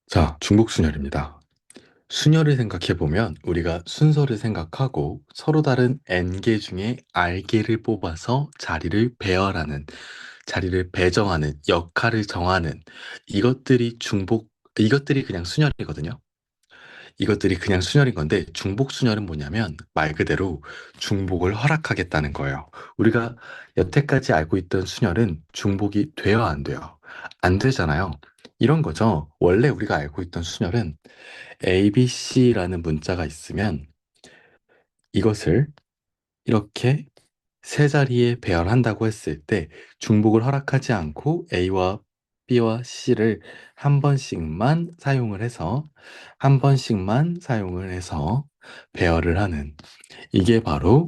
자, 중복순열입니다. 순열을 생각해보면 우리가 순서를 생각하고 서로 다른 n개 중에 r개를 뽑아서 자리를 배정하는, 역할을 정하는 이것들이 그냥 순열이거든요. 이것들이 그냥 순열인 건데 중복순열은 뭐냐면 말 그대로 중복을 허락하겠다는 거예요. 우리가 여태까지 알고 있던 순열은 중복이 돼요, 안 돼요? 안 되잖아요. 이런 거죠. 원래 우리가 알고 있던 순열은 ABC라는 문자가 있으면 이것을 이렇게 세 자리에 배열한다고 했을 때 중복을 허락하지 않고 A와 B와 C를 한 번씩만 사용을 해서 배열을 하는 이게 바로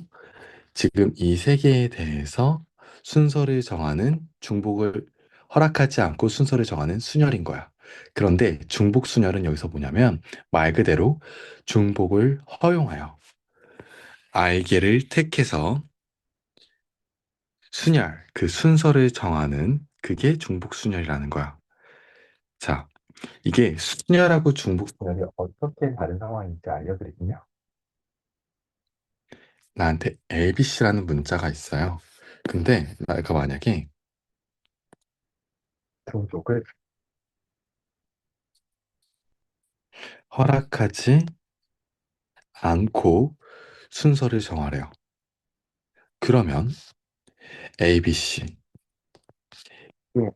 지금 이 세 개에 대해서 순서를 정하는 중복을 허락하지 않고 순서를 정하는 순열인 거야. 그런데 중복 순열은 여기서 뭐냐면 말 그대로 중복을 허용하여 알개를 택해서 그 순서를 정하는 그게 중복 순열이라는 거야. 자, 이게 순열하고 중복 순열이 어떻게 다른 상황인지 알려드리겠냐? 나한테 ABC라는 문자가 있어요. 근데 내가 만약에 중복을 허락하지 않고 순서를 정하래요. 그러면 ABC. 네.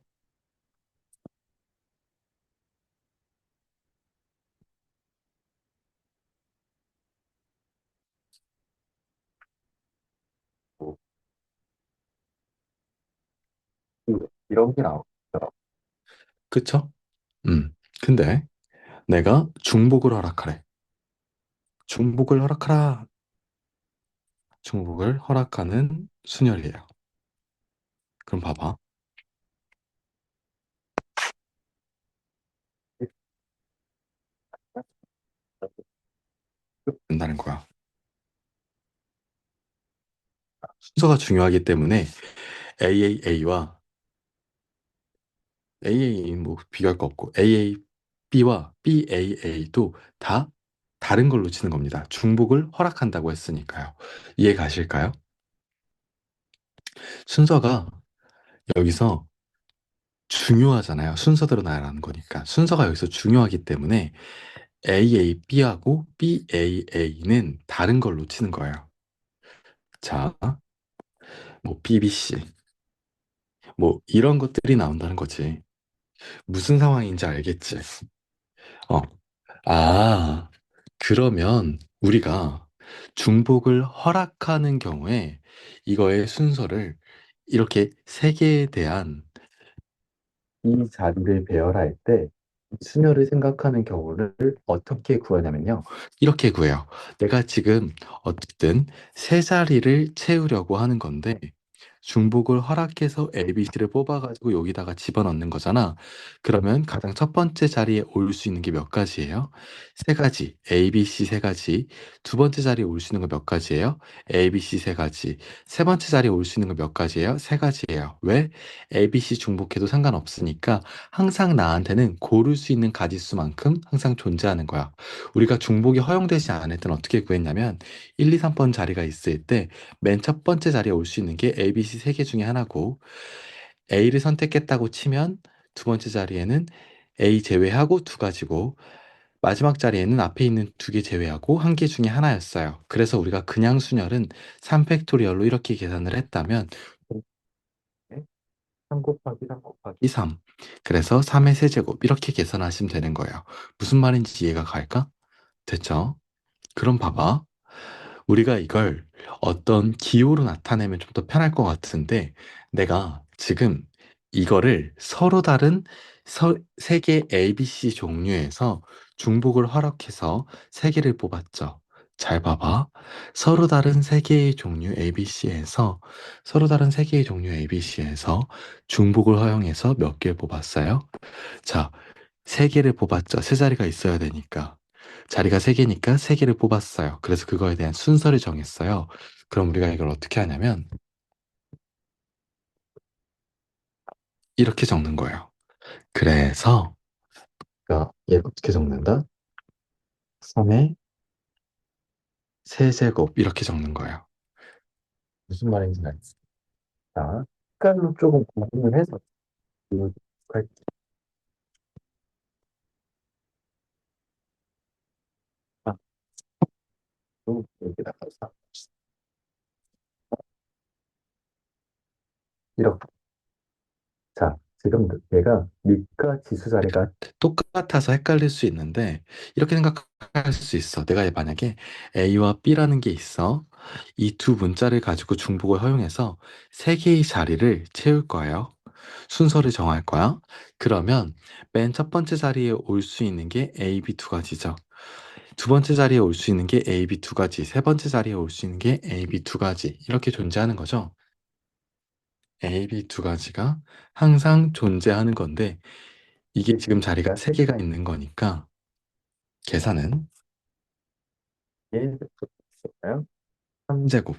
뭐, 이런 게 나오더라. 그쵸? 근데 내가 중복을 허락하래. 중복을 허락하라. 중복을 허락하는 순열이에요. 그럼 봐봐. 된다는 거야. 순서가 중요하기 때문에 AAA와 AAA 뭐 비교할 거 없고 AAB와 BAA도 다 다른 걸로 치는 겁니다. 중복을 허락한다고 했으니까요. 이해 가실까요? 순서가 여기서 중요하잖아요. 순서대로 나열하는 거니까. 순서가 여기서 중요하기 때문에 AAB하고 BAA는 다른 걸로 치는 거예요. 자, 뭐 BBC, 뭐 이런 것들이 나온다는 거지. 무슨 상황인지 알겠지? 어, 아, 그러면 우리가 중복을 허락하는 경우에 이거의 순서를 이렇게 세 개에 대한 이 자리를 배열할 때 순열을 생각하는 경우를 어떻게 구하냐면요. 이렇게 구해요. 내가 지금 어쨌든 세 자리를 채우려고 하는 건데 중복을 허락해서 ABC를 뽑아가지고 여기다가 집어넣는 거잖아. 그러면 가장 첫 번째 자리에 올 수 있는 게 몇 가지예요? 세 가지. ABC 세 가지. 두 번째 자리에 올 수 있는 거 몇 가지예요? ABC 세 가지. 세 번째 자리에 올 수 있는 거 몇 가지예요? 세 가지예요. 왜? ABC 중복해도 상관없으니까 항상 나한테는 고를 수 있는 가지수만큼 항상 존재하는 거야. 우리가 중복이 허용되지 않을 때는 어떻게 구했냐면 1, 2, 3번 자리가 있을 때 맨 첫 번째 자리에 올 수 있는 게 ABC 세 개 중에 하나고 A를 선택했다고 치면 두 번째 자리에는 A 제외하고 두 가지고 마지막 자리에는 앞에 있는 두 개 제외하고 한 개 중에 하나였어요. 그래서 우리가 그냥 순열은 3팩토리얼로 이렇게 계산을 했다면 3 곱하기 3 곱하기 3. 그래서 3의 세제곱 이렇게 계산하시면 되는 거예요. 무슨 말인지 이해가 갈까? 됐죠? 그럼 봐봐. 우리가 이걸 어떤 기호로 나타내면 좀 더 편할 것 같은데 내가 지금 이거를 서로 다른 세 개 ABC 종류에서 중복을 허락해서 세 개를 뽑았죠. 잘 봐봐. 서로 다른 세 개의 종류 ABC에서 중복을 허용해서 몇 개를 뽑았어요? 자, 세 개를 뽑았죠. 세 자리가 있어야 되니까. 자리가 세 개니까 세 개를 뽑았어요. 그래서 그거에 대한 순서를 정했어요. 그럼 우리가 이걸 어떻게 하냐면 이렇게 적는 거예요. 그래서 얘 어떻게 적는다? 3의 세제곱 이렇게 적는 거예요. 무슨 말인지 알겠어요. 자, 색깔로 조금 구분을 해서 할게요. 아, 또 여기다가 이렇게. 자, 지금 얘가 밑과 지수 자리가 똑같아서 헷갈릴 수 있는데 이렇게 생각할 수 있어. 내가 만약에 A와 B라는 게 있어. 이 두 문자를 가지고 중복을 허용해서 세 개의 자리를 채울 거예요. 순서를 정할 거야. 그러면 맨 첫 번째 자리에 올 수 있는 게 A, B 두 가지죠. 두 번째 자리에 올 수 있는 게 A, B 두 가지. 세 번째 자리에 올 수 있는 게 A, B 두 가지. 이렇게 존재하는 거죠. A, B 두 가지가 항상 존재하는 건데 이게 지금 자리가 세 개가 있는 거니까 계산은 1제곱 있을까요? 3제곱.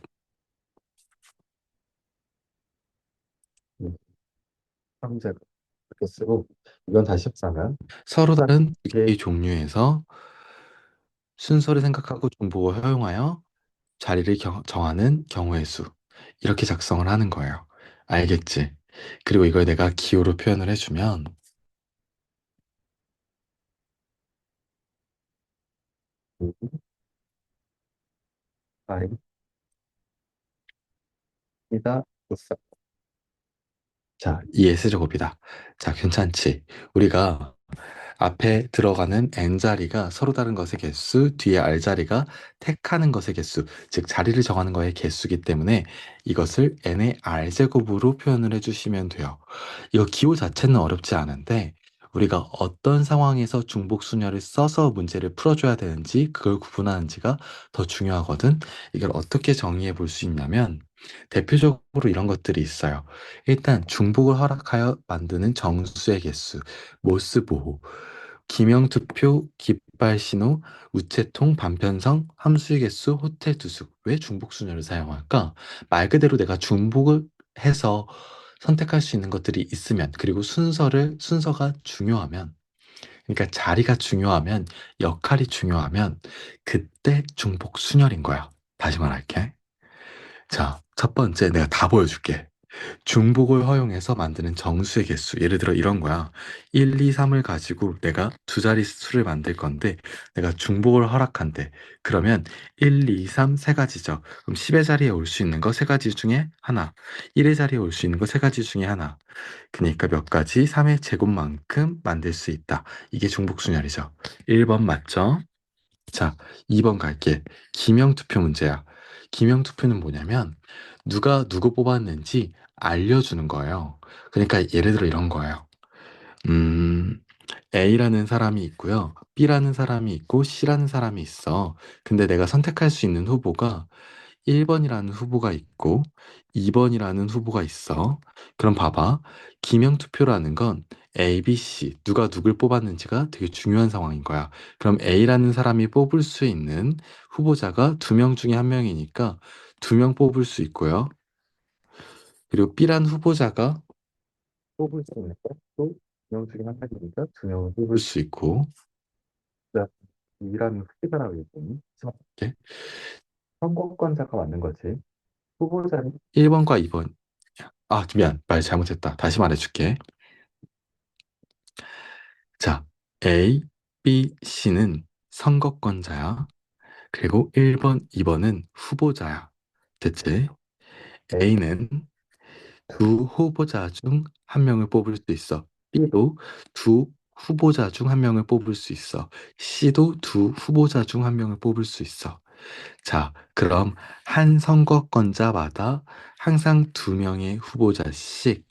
3제곱. 이렇게 쓰고 이건 다시 합사하면 서로 다른 두 개의 종류에서 순서를 생각하고 중복을 허용하여 자리를 정하는 경우의 수. 이렇게 작성을 하는 거예요. 알겠지? 그리고 이걸 내가 기호로 표현을 해주면 아니다. 자, 이 S제곱이다. 자, 괜찮지? 우리가 앞에 들어가는 n자리가 서로 다른 것의 개수, 뒤에 r자리가 택하는 것의 개수, 즉 자리를 정하는 거의 개수이기 때문에 이것을 n의 r제곱으로 표현을 해주시면 돼요. 이거 기호 자체는 어렵지 않은데 우리가 어떤 상황에서 중복순열을 써서 문제를 풀어줘야 되는지 그걸 구분하는지가 더 중요하거든. 이걸 어떻게 정의해 볼 수 있냐면 대표적으로 이런 것들이 있어요. 일단 중복을 허락하여 만드는 정수의 개수, 모스 보호, 기명투표, 깃발신호, 우체통, 반편성, 함수의 개수, 호텔 투숙. 왜 중복순열을 사용할까? 말 그대로 내가 중복을 해서 선택할 수 있는 것들이 있으면, 그리고 순서가 중요하면, 그러니까 자리가 중요하면, 역할이 중요하면, 그때 중복순열인 거야. 다시 말할게. 자, 첫 번째 내가 다 보여줄게. 중복을 허용해서 만드는 정수의 개수. 예를 들어 이런 거야. 1, 2, 3을 가지고 내가 두 자리 수를 만들 건데 내가 중복을 허락한대. 그러면 1, 2, 3 세 가지죠. 그럼 10의 자리에 올 수 있는 거 세 가지 중에 하나. 1의 자리에 올 수 있는 거 세 가지 중에 하나. 그러니까 몇 가지 3의 제곱만큼 만들 수 있다. 이게 중복순열이죠. 1번 맞죠? 자, 2번 갈게. 기명투표 문제야. 기명투표는 뭐냐면, 누가 누구 뽑았는지 알려주는 거예요. 그러니까 예를 들어 이런 거예요. 음, A라는 사람이 있고요. B라는 사람이 있고 C라는 사람이 있어. 근데 내가 선택할 수 있는 후보가 1번이라는 후보가 있고 2번이라는 후보가 있어. 그럼 봐봐. 기명투표라는 건 A, B, C 누가 누굴 뽑았는지가 되게 중요한 상황인 거야. 그럼 A라는 사람이 뽑을 수 있는 후보자가 두 명 중에 한 명이니까 두 명 뽑을 수 있고요. 그리고 B라는 후보자가 뽑을 수 있는 또두명 중에 한 명이니까 두 명을 뽑을 수 있고 E라는 후보자라고 얘기했니? 이렇게 선거권자가 맞는 거지. 후보자는 1번과 2번. 아, 미안. 말 잘못했다. 다시 말해줄게. 자, A, B, C는 선거권자야. 그리고 1번, 2번은 후보자야. 됐지? A는 두 후보자 중 한 명을 뽑을 수 있어. B도 두 후보자 중 한 명을 뽑을 수 있어. C도 두 후보자 중 한 명을 뽑을 수 있어. 자, 그럼 한 선거권자마다 항상 두 명의 후보자씩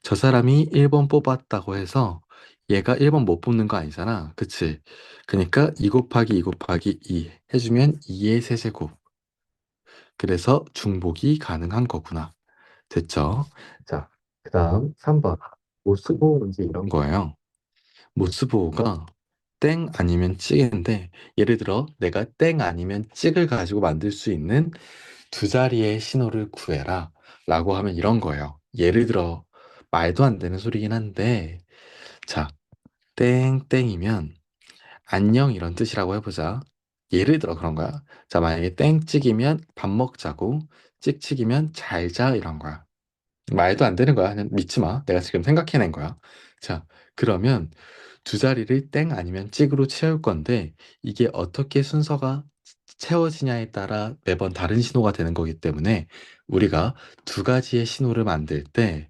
저 사람이 1번 뽑았다고 해서 얘가 1번 못 뽑는 거 아니잖아. 그치? 그러니까 2 곱하기 2 곱하기 2 해주면 2의 세제곱. 그래서 중복이 가능한 거구나. 됐죠? 자, 그 다음 3번. 모스보호 이제 이런 거예요. 모스보호가 땡 아니면 찍인데 예를 들어 내가 땡 아니면 찍을 가지고 만들 수 있는 두 자리의 신호를 구해라 라고 하면 이런 거예요. 예를 들어 말도 안 되는 소리긴 한데 자, 땡땡이면 안녕 이런 뜻이라고 해보자. 예를 들어 그런 거야. 자, 만약에 땡찍이면 밥 먹자고, 찍찍이면 잘 자 이런 거야. 말도 안 되는 거야. 그냥 믿지 마. 내가 지금 생각해낸 거야. 자, 그러면 두 자리를 땡 아니면 찍으로 채울 건데 이게 어떻게 순서가 채워지냐에 따라 매번 다른 신호가 되는 거기 때문에 우리가 두 가지의 신호를 만들 때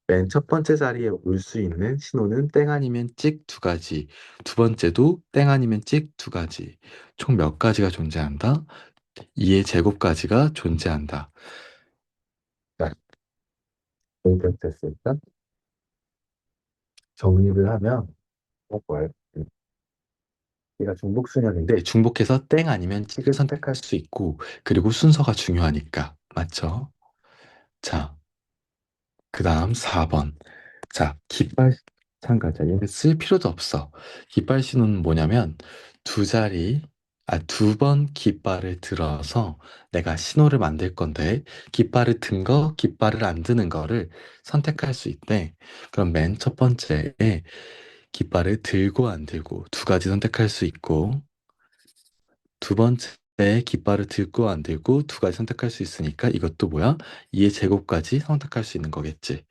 맨 첫 번째 자리에 올 수 있는 신호는 땡 아니면 찍 두 가지, 두 번째도 땡 아니면 찍 두 가지, 총 몇 가지가 존재한다? 2의 제곱까지가 존재한다. 자, 여기까지 됐으니까 정리를 하면 뭐야? 얘가 중복순열인데 중복해서 땡 아니면 찍을 선택할 수 있고 그리고 순서가 중요하니까 맞죠? 자, 그 다음 4번. 자, 깃발 참가자. 얘는 쓸 필요도 없어. 깃발 신호는 뭐냐면 두 자리, 두 번 깃발을 들어서 내가 신호를 만들 건데 깃발을 든 거, 깃발을 안 드는 거를 선택할 수 있대. 그럼 맨 첫 번째에 깃발을 들고 안 들고 두 가지 선택할 수 있고 두 번째에 깃발을 들고 안 들고 두 가지 선택할 수 있으니까 이것도 뭐야? 2의 제곱까지 선택할 수 있는 거겠지.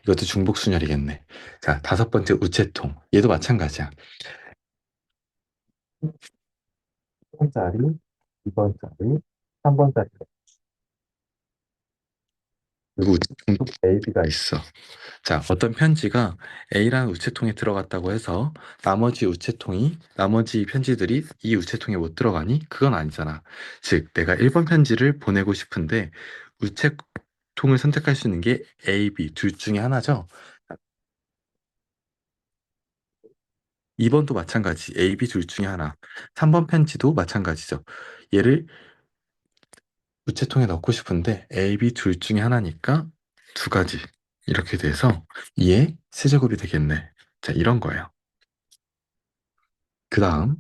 이것도 중복순열이겠네. 자, 다섯 번째 우체통. 얘도 마찬가지야. 1번짜리, 2번짜리, 3번짜리. 그리고 우체통도 A, B가 있어. 자, 어떤 편지가 A라는 우체통에 들어갔다고 해서 나머지 편지들이 이 우체통에 못 들어가니? 그건 아니잖아. 즉, 내가 1번 편지를 보내고 싶은데 우체통을 선택할 수 있는 게 A, B 둘 중에 하나죠. 2번도 마찬가지. A, B 둘 중에 하나. 3번 편지도 마찬가지죠. 얘를 우체통에 넣고 싶은데 A, B 둘 중에 하나니까 두 가지. 이렇게 돼서 2의 세제곱이 되겠네. 자, 이런 거예요. 그 다음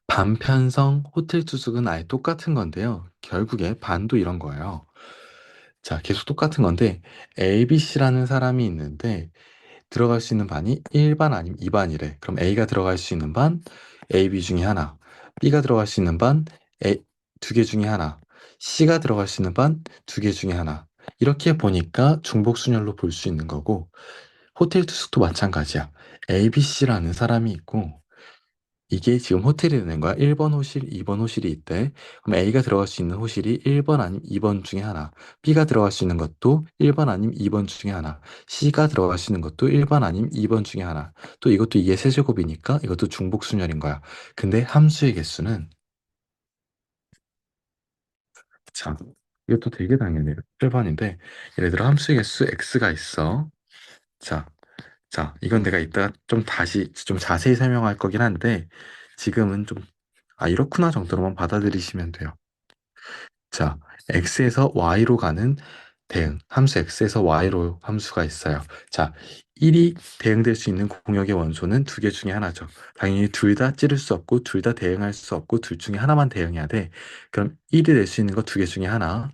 반편성 호텔 투숙은 아예 똑같은 건데요. 결국에 반도 이런 거예요. 자, 계속 똑같은 건데 A, B, C라는 사람이 있는데 들어갈 수 있는 반이 1반 아니면 2반이래. 그럼 A가 들어갈 수 있는 반 A, B 중에 하나, B가 들어갈 수 있는 반 두 개 중에 하나, C가 들어갈 수 있는 반 두 개 중에 하나. 이렇게 보니까 중복순열로 볼 수 있는 거고 호텔 투숙도 마찬가지야. A, B, C라는 사람이 있고 이게 지금 호텔이 되는 거야. 1번 호실, 2번 호실이 있대. 그럼 A가 들어갈 수 있는 호실이 1번 아니면 2번 중에 하나. B가 들어갈 수 있는 것도 1번 아니면 2번 중에 하나. C가 들어갈 수 있는 것도 1번 아니면 2번 중에 하나. 또 이것도 2의 세제곱이니까 이것도 중복순열인 거야. 근데 함수의 개수는 자, 이것도 되게 당연해요. 7번인데 예를 들어 함수의 개수 x가 있어. 자, 이건 내가 이따 좀 다시 좀 자세히 설명할 거긴 한데 지금은 좀 이렇구나 정도로만 받아들이시면 돼요. 자, x에서 y로 가는 대응, 함수 x에서 y로 함수가 있어요. 자, 1이 대응될 수 있는 공역의 원소는 두 개 중에 하나죠. 당연히 둘 다 찌를 수 없고, 둘 다 대응할 수 없고, 둘 중에 하나만 대응해야 돼. 그럼 1이 될 수 있는 거 두 개 중에 하나.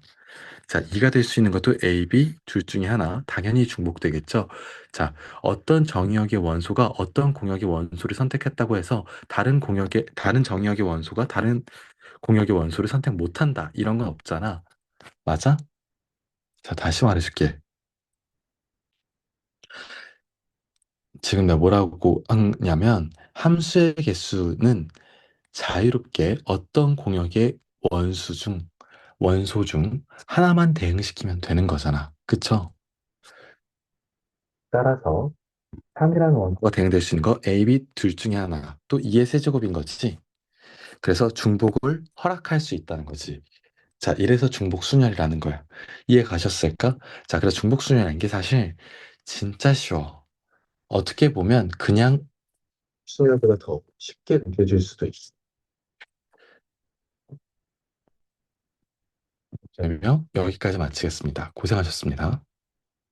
자, 2가 될 수 있는 것도 A, B 둘 중에 하나. 당연히 중복되겠죠. 자, 어떤 정의역의 원소가 어떤 공역의 원소를 선택했다고 해서 다른 정의역의 원소가 다른 공역의 원소를 선택 못한다. 이런 건 없잖아. 맞아? 자, 다시 말해줄게. 지금 내가 뭐라고 하냐면 함수의 개수는 자유롭게 어떤 공역의 원수 중, 원소 중 하나만 대응시키면 되는 거잖아. 그쵸? 따라서 3이라는 원소가 대응될 수 있는 거 A, B 둘 중에 하나. 또 2의 세제곱인 거지. 그래서 중복을 허락할 수 있다는 거지. 자, 이래서 중복순열이라는 거야. 이해 가셨을까? 자, 그래서 중복순열이라는 게 사실 진짜 쉬워. 어떻게 보면 그냥 순열보다 더 쉽게 느껴질 수도 있어. 설명 여기까지 마치겠습니다. 고생하셨습니다.